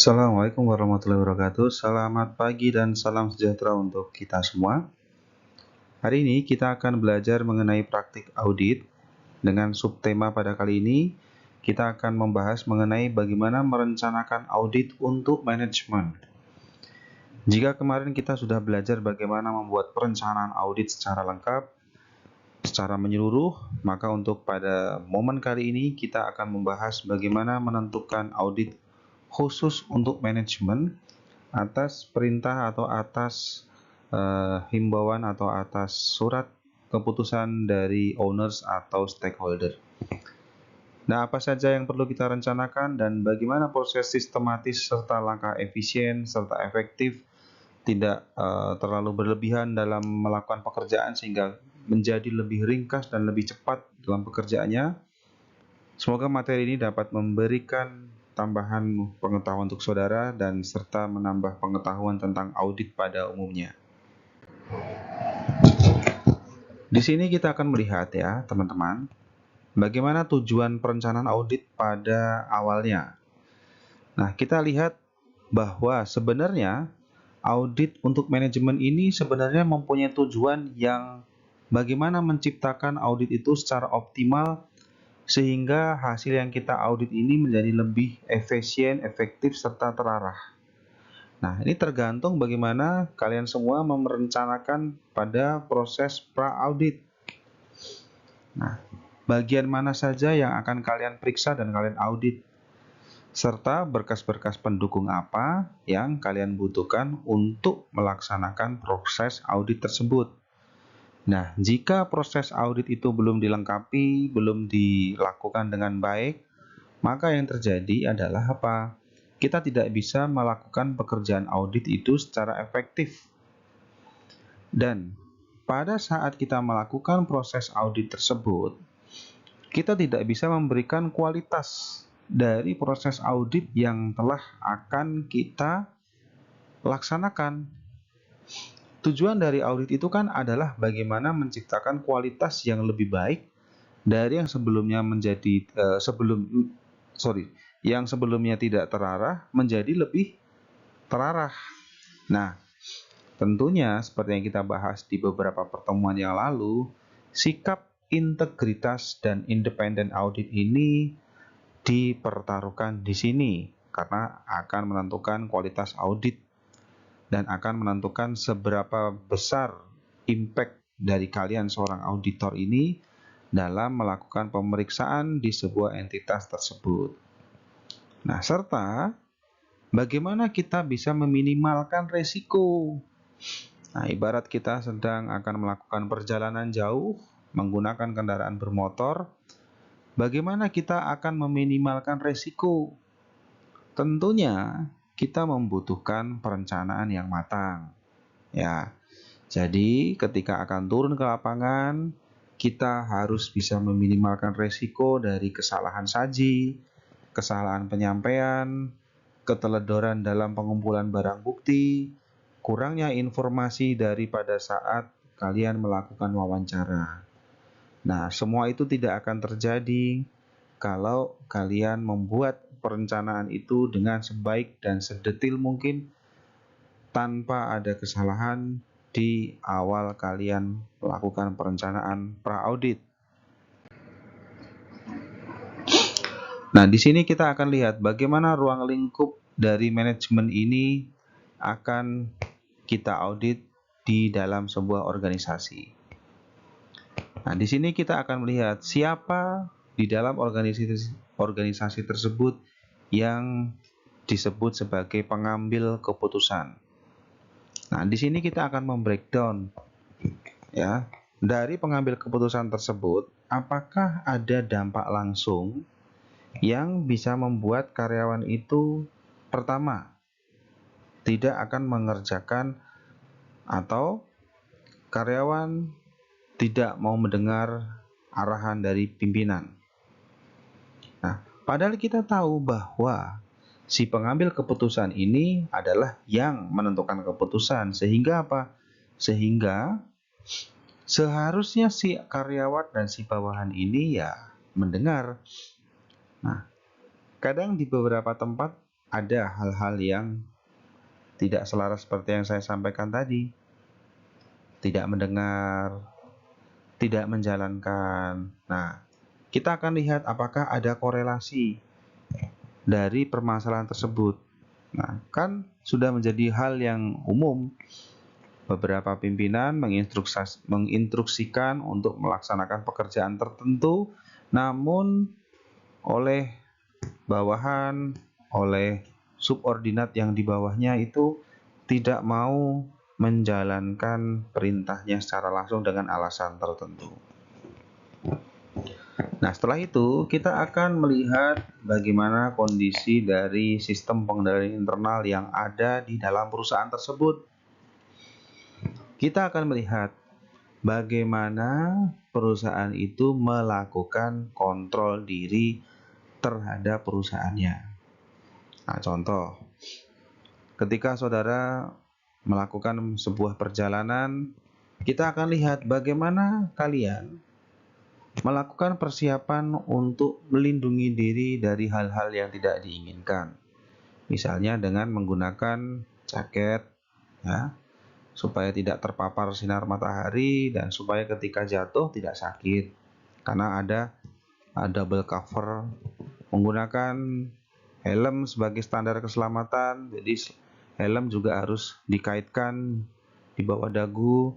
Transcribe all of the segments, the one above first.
Assalamualaikum warahmatullahi wabarakatuh. Selamat pagi dan salam sejahtera untuk kita semua. Hari ini kita akan belajar mengenai praktik audit. Dengan subtema pada kali ini, kita akan membahas mengenai bagaimana merencanakan audit untuk manajemen. Jika kemarin kita sudah belajar bagaimana membuat perencanaan audit secara lengkap, secara menyeluruh, maka untuk pada momen kali ini kita akan membahas bagaimana menentukan audit khusus untuk manajemen atas perintah atau atas himbauan atau atas surat keputusan dari owners atau stakeholder. Nah, apa saja yang perlu kita rencanakan dan bagaimana proses sistematis serta langkah efisien serta efektif, tidak terlalu berlebihan dalam melakukan pekerjaan sehingga menjadi lebih ringkas dan lebih cepat dalam pekerjaannya. Semoga materi ini dapat memberikan tambahan pengetahuan untuk saudara dan serta menambah pengetahuan tentang audit pada umumnya. Di sini kita akan melihat ya, teman-teman, bagaimana tujuan perencanaan audit pada awalnya. Nah, kita lihat bahwa sebenarnya audit untuk manajemen ini sebenarnya mempunyai tujuan yang bagaimana menciptakan audit itu secara optimal sehingga hasil yang kita audit ini menjadi lebih efisien, efektif, serta terarah. Nah, ini tergantung bagaimana kalian semua merencanakan pada proses pra-audit. Nah, bagian mana saja yang akan kalian periksa dan kalian audit, serta berkas-berkas pendukung apa yang kalian butuhkan untuk melaksanakan proses audit tersebut. Nah, jika proses audit itu belum dilengkapi, belum dilakukan dengan baik, maka yang terjadi adalah apa? Kita tidak bisa melakukan pekerjaan audit itu secara efektif. Dan pada saat kita melakukan proses audit tersebut, kita tidak bisa memberikan kualitas dari proses audit yang telah akan kita laksanakan. Tujuan dari audit itu kan adalah bagaimana menciptakan kualitas yang lebih baik dari yang sebelumnya yang sebelumnya tidak terarah menjadi lebih terarah. Nah, tentunya seperti yang kita bahas di beberapa pertemuan yang lalu, sikap integritas dan independen audit ini dipertaruhkan di sini karena akan menentukan kualitas audit dan akan menentukan seberapa besar impact dari kalian seorang auditor ini dalam melakukan pemeriksaan di sebuah entitas tersebut. Nah, serta bagaimana kita bisa meminimalkan resiko. Nah, ibarat kita sedang akan melakukan perjalanan jauh menggunakan kendaraan bermotor, bagaimana kita akan meminimalkan resiko? Tentunya kita membutuhkan perencanaan yang matang. Ya. Jadi, ketika akan turun ke lapangan, kita harus bisa meminimalkan resiko dari kesalahan saji, kesalahan penyampaian, keteledoran dalam pengumpulan barang bukti, kurangnya informasi daripada saat kalian melakukan wawancara. Nah, semua itu tidak akan terjadi kalau kalian membuat perencanaan itu dengan sebaik dan sedetil mungkin tanpa ada kesalahan di awal kalian melakukan perencanaan pra-audit. Nah, di sini kita akan lihat bagaimana ruang lingkup dari manajemen ini akan kita audit di dalam sebuah organisasi. Nah, di sini kita akan melihat siapa di dalam organisasi tersebut yang disebut sebagai pengambil keputusan. Nah, di sini kita akan membreakdown ya, dari pengambil keputusan tersebut, apakah ada dampak langsung yang bisa membuat karyawan itu pertama tidak akan mengerjakan atau karyawan tidak mau mendengar arahan dari pimpinan. Nah, padahal kita tahu bahwa si pengambil keputusan ini adalah yang menentukan keputusan, sehingga apa? Sehingga seharusnya si karyawan dan si bawahan ini ya mendengar. Nah, kadang di beberapa tempat ada hal-hal yang tidak selaras seperti yang saya sampaikan tadi, tidak mendengar, tidak menjalankan. Nah, kita akan lihat apakah ada korelasi dari permasalahan tersebut. Nah, kan sudah menjadi hal yang umum beberapa pimpinan menginstruksikan untuk melaksanakan pekerjaan tertentu, namun oleh bawahan, oleh subordinat yang di bawahnya itu tidak mau menjalankan perintahnya secara langsung dengan alasan tertentu. Nah, setelah itu kita akan melihat bagaimana kondisi dari sistem pengendalian internal yang ada di dalam perusahaan tersebut. Kita akan melihat bagaimana perusahaan itu melakukan kontrol diri terhadap perusahaannya. Nah, contoh, ketika saudara melakukan sebuah perjalanan, kita akan lihat bagaimana kalian melakukan persiapan untuk melindungi diri dari hal-hal yang tidak diinginkan. Misalnya dengan menggunakan jaket, ya, supaya tidak terpapar sinar matahari dan supaya ketika jatuh tidak sakit. Karena ada double cover, menggunakan helm sebagai standar keselamatan, jadi helm juga harus dikaitkan di bawah dagu.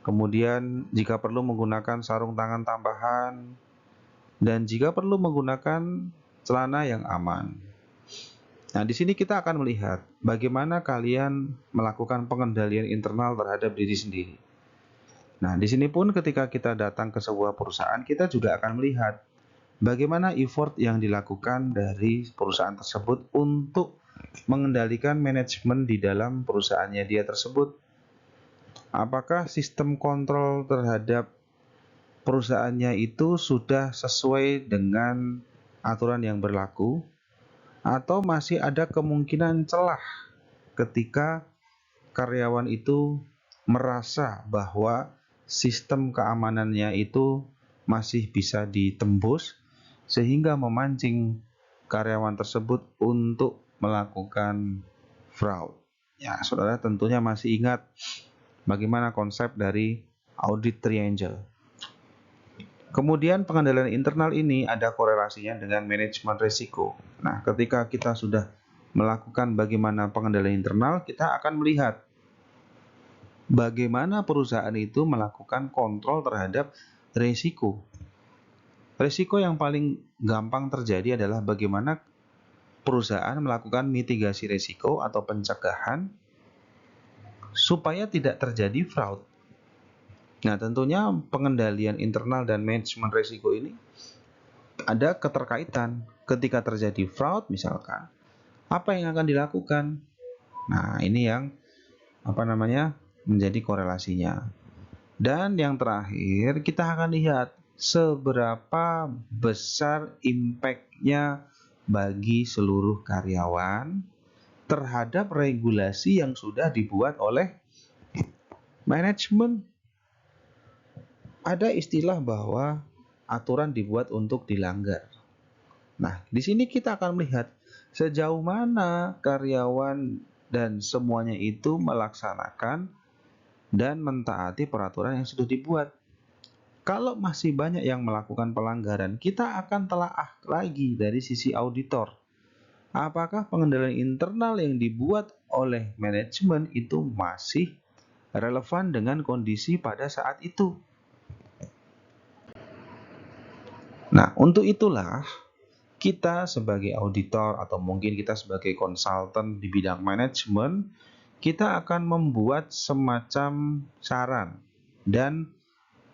Kemudian jika perlu menggunakan sarung tangan tambahan, dan jika perlu menggunakan celana yang aman. Nah, di sini kita akan melihat bagaimana kalian melakukan pengendalian internal terhadap diri sendiri. Nah, di sini pun ketika kita datang ke sebuah perusahaan, kita juga akan melihat bagaimana effort yang dilakukan dari perusahaan tersebut untuk mengendalikan manajemen di dalam perusahaannya dia tersebut. Apakah sistem kontrol terhadap perusahaannya itu sudah sesuai dengan aturan yang berlaku, atau masih ada kemungkinan celah ketika karyawan itu merasa bahwa sistem keamanannya itu masih bisa ditembus sehingga memancing karyawan tersebut untuk melakukan fraud. Ya, saudara tentunya masih ingat bagaimana konsep dari audit triangle. Kemudian pengendalian internal ini ada korelasinya dengan manajemen risiko. Nah, ketika kita sudah melakukan bagaimana pengendalian internal, kita akan melihat bagaimana perusahaan itu melakukan kontrol terhadap risiko. Risiko yang paling gampang terjadi adalah bagaimana perusahaan melakukan mitigasi risiko atau pencegahan supaya tidak terjadi fraud. Nah, tentunya pengendalian internal dan manajemen risiko ini ada keterkaitan. Ketika terjadi fraud misalkan, apa yang akan dilakukan? Nah, ini yang menjadi korelasinya. Dan yang terakhir, kita akan lihat seberapa besar impact-nya bagi seluruh karyawan terhadap regulasi yang sudah dibuat oleh manajemen. Ada istilah bahwa aturan dibuat untuk dilanggar. Nah, di sini kita akan melihat sejauh mana karyawan dan semuanya itu melaksanakan dan mentaati peraturan yang sudah dibuat. Kalau masih banyak yang melakukan pelanggaran, kita akan telaah lagi dari sisi auditor. Apakah pengendalian internal yang dibuat oleh manajemen itu masih relevan dengan kondisi pada saat itu? Nah, untuk itulah kita sebagai auditor atau mungkin kita sebagai konsultan di bidang manajemen, kita akan membuat semacam saran dan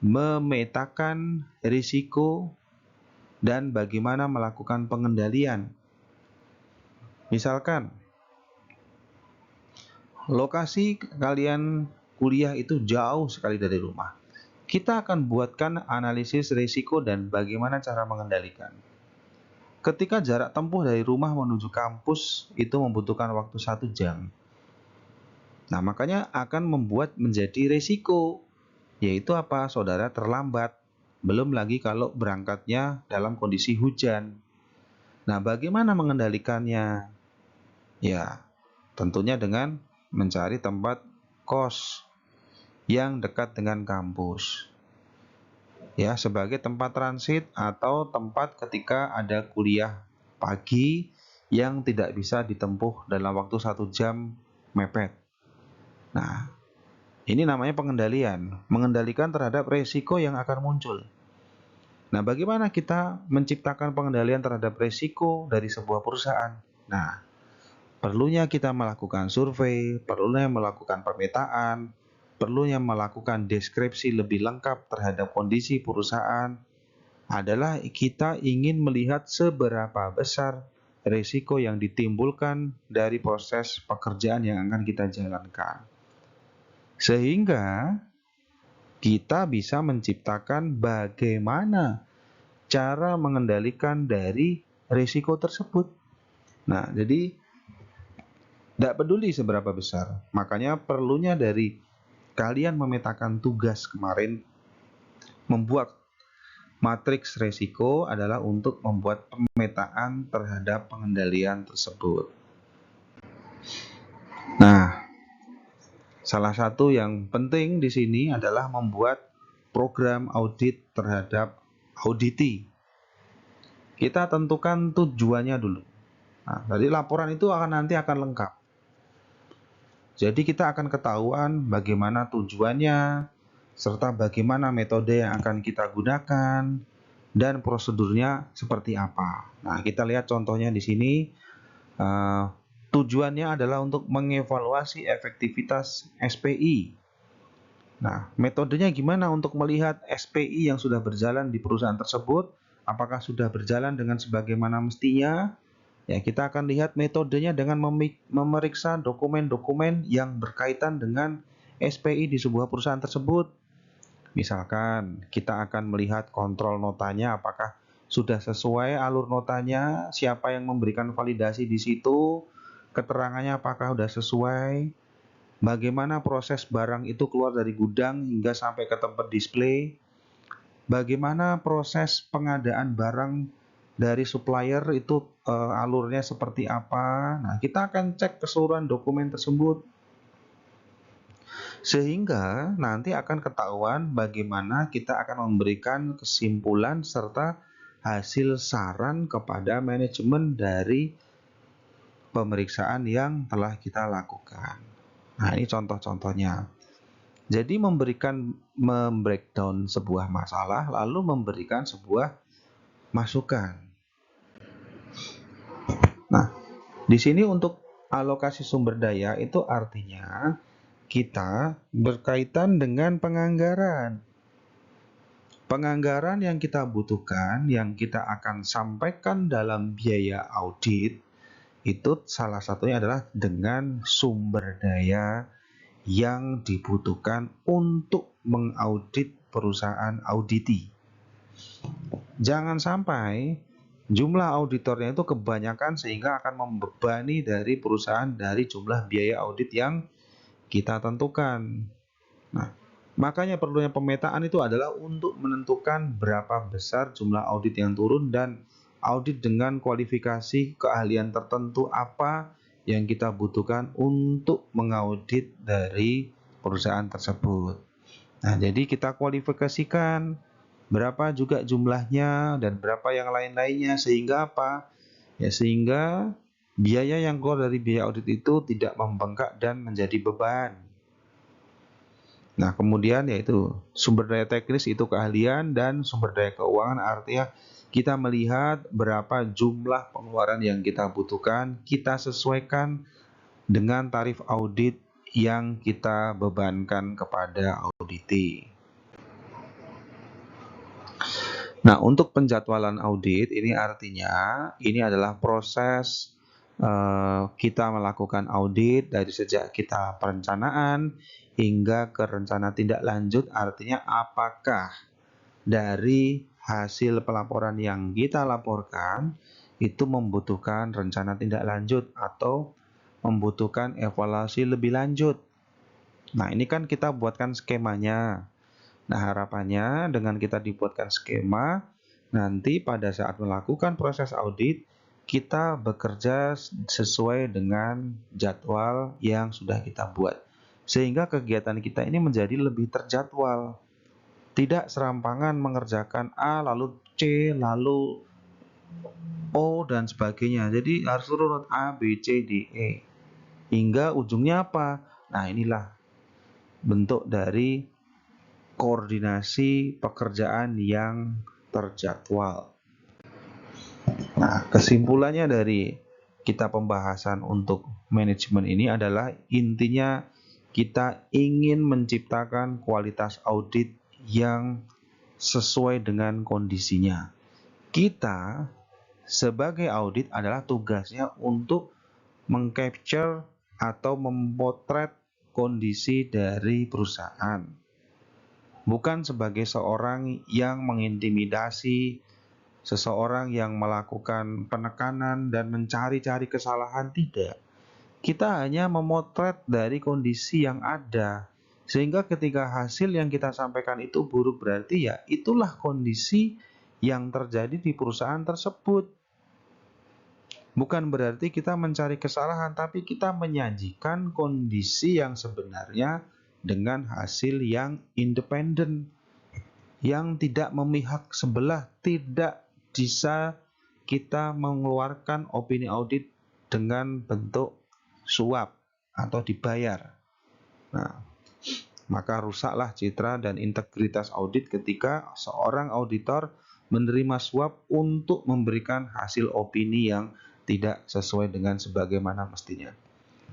memetakan risiko dan bagaimana melakukan pengendalian. Misalkan, lokasi kalian kuliah itu jauh sekali dari rumah. Kita akan buatkan analisis risiko dan bagaimana cara mengendalikan. Ketika jarak tempuh dari rumah menuju kampus itu membutuhkan waktu 1 jam. Nah, makanya akan membuat menjadi risiko, yaitu apa? Saudara terlambat. Belum lagi kalau berangkatnya dalam kondisi hujan. Nah, bagaimana mengendalikannya? Ya, tentunya dengan mencari tempat kos yang dekat dengan kampus. Ya, sebagai tempat transit atau tempat ketika ada kuliah pagi yang tidak bisa ditempuh dalam waktu 1 jam mepet. Nah, ini namanya pengendalian, mengendalikan terhadap resiko yang akan muncul. Nah, bagaimana kita menciptakan pengendalian terhadap resiko dari sebuah perusahaan? Nah, perlunya kita melakukan survei, perlunya melakukan pemetaan, perlunya melakukan deskripsi lebih lengkap terhadap kondisi perusahaan, adalah kita ingin melihat seberapa besar risiko yang ditimbulkan dari proses pekerjaan yang akan kita jalankan. Sehingga kita bisa menciptakan bagaimana cara mengendalikan dari risiko tersebut. Nah, jadi tidak peduli seberapa besar. Makanya perlunya dari kalian memetakan tugas kemarin, membuat matriks risiko adalah untuk membuat pemetaan terhadap pengendalian tersebut. Nah, salah satu yang penting di sini adalah membuat program audit terhadap auditi. Kita tentukan tujuannya dulu. Nah, jadi laporan itu nanti akan lengkap. Jadi kita akan ketahuan bagaimana tujuannya, serta bagaimana metode yang akan kita gunakan, dan prosedurnya seperti apa. Nah, kita lihat contohnya di sini. Tujuannya adalah untuk mengevaluasi efektivitas SPI. Nah, metodenya gimana untuk melihat SPI yang sudah berjalan di perusahaan tersebut? Apakah sudah berjalan dengan sebagaimana mestinya? Ya, kita akan lihat metodenya dengan memeriksa dokumen-dokumen yang berkaitan dengan SPI di sebuah perusahaan tersebut. Misalkan kita akan melihat kontrol notanya, apakah sudah sesuai alur notanya, siapa yang memberikan validasi di situ, keterangannya apakah sudah sesuai, bagaimana proses barang itu keluar dari gudang hingga sampai ke tempat display, bagaimana proses pengadaan barang dari supplier itu alurnya seperti apa. Nah, kita akan cek keseluruhan dokumen tersebut sehingga nanti akan ketahuan bagaimana kita akan memberikan kesimpulan serta hasil saran kepada manajemen dari pemeriksaan yang telah kita lakukan. Nah, ini contoh-contohnya. Jadi membreakdown sebuah masalah lalu memberikan sebuah masukan. Nah, di sini untuk alokasi sumber daya itu artinya kita berkaitan dengan penganggaran. Penganggaran yang kita butuhkan, yang kita akan sampaikan dalam biaya audit, itu salah satunya adalah dengan sumber daya yang dibutuhkan untuk mengaudit perusahaan auditi. Jangan sampai jumlah auditornya itu kebanyakan sehingga akan membebani dari perusahaan dari jumlah biaya audit yang kita tentukan. Nah, makanya perlunya pemetaan itu adalah untuk menentukan berapa besar jumlah audit yang turun dan audit dengan kualifikasi keahlian tertentu apa yang kita butuhkan untuk mengaudit dari perusahaan tersebut. Nah, jadi kita kualifikasikan berapa juga jumlahnya dan berapa yang lain-lainnya sehingga apa? Ya, sehingga biaya yang keluar dari biaya audit itu tidak membengkak dan menjadi beban. Nah, kemudian yaitu sumber daya teknis itu keahlian dan sumber daya keuangan artinya kita melihat berapa jumlah pengeluaran yang kita butuhkan, kita sesuaikan dengan tarif audit yang kita bebankan kepada auditi. Nah, untuk penjadwalan audit ini artinya ini adalah proses kita melakukan audit dari sejak kita perencanaan hingga ke rencana tindak lanjut, artinya apakah dari hasil pelaporan yang kita laporkan itu membutuhkan rencana tindak lanjut atau membutuhkan evaluasi lebih lanjut. Nah, ini kan kita buatkan skemanya. Nah, harapannya dengan kita dibuatkan skema, nanti pada saat melakukan proses audit, kita bekerja sesuai dengan jadwal yang sudah kita buat. Sehingga kegiatan kita ini menjadi lebih terjadwal. Tidak serampangan mengerjakan A, lalu C, lalu O, dan sebagainya. Jadi harus urut A, B, C, D, E. Hingga ujungnya apa? Nah, inilah bentuk dari koordinasi pekerjaan yang terjadwal. Nah, kesimpulannya dari kita pembahasan untuk manajemen ini adalah intinya kita ingin menciptakan kualitas audit yang sesuai dengan kondisinya. Kita sebagai audit adalah tugasnya untuk mengcapture atau memotret kondisi dari perusahaan. Bukan sebagai seorang yang mengintimidasi, seseorang yang melakukan penekanan dan mencari-cari kesalahan, tidak. Kita hanya memotret dari kondisi yang ada. Sehingga ketika hasil yang kita sampaikan itu buruk, berarti ya itulah kondisi yang terjadi di perusahaan tersebut. Bukan berarti kita mencari kesalahan, tapi kita menyajikan kondisi yang sebenarnya dengan hasil yang independen, yang tidak memihak sebelah, tidak bisa kita mengeluarkan opini audit dengan bentuk suap atau dibayar. Nah, maka rusaklah citra dan integritas audit ketika seorang auditor menerima suap untuk memberikan hasil opini yang tidak sesuai dengan sebagaimana mestinya.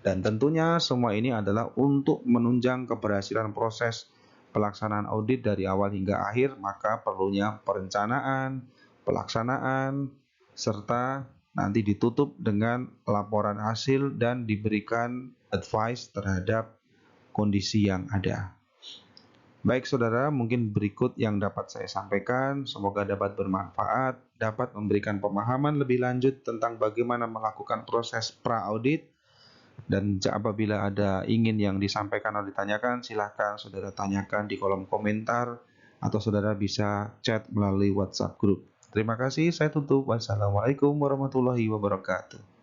Dan tentunya semua ini adalah untuk menunjang keberhasilan proses pelaksanaan audit dari awal hingga akhir, maka perlunya perencanaan, pelaksanaan, serta nanti ditutup dengan laporan hasil dan diberikan advice terhadap kondisi yang ada. Baik saudara, mungkin berikut yang dapat saya sampaikan, semoga dapat bermanfaat, dapat memberikan pemahaman lebih lanjut tentang bagaimana melakukan proses pra-audit. Dan apabila ada ingin yang disampaikan atau ditanyakan, silahkan saudara tanyakan di kolom komentar atau saudara bisa chat melalui WhatsApp group. Terima kasih, saya tutup. Wassalamualaikum warahmatullahi wabarakatuh.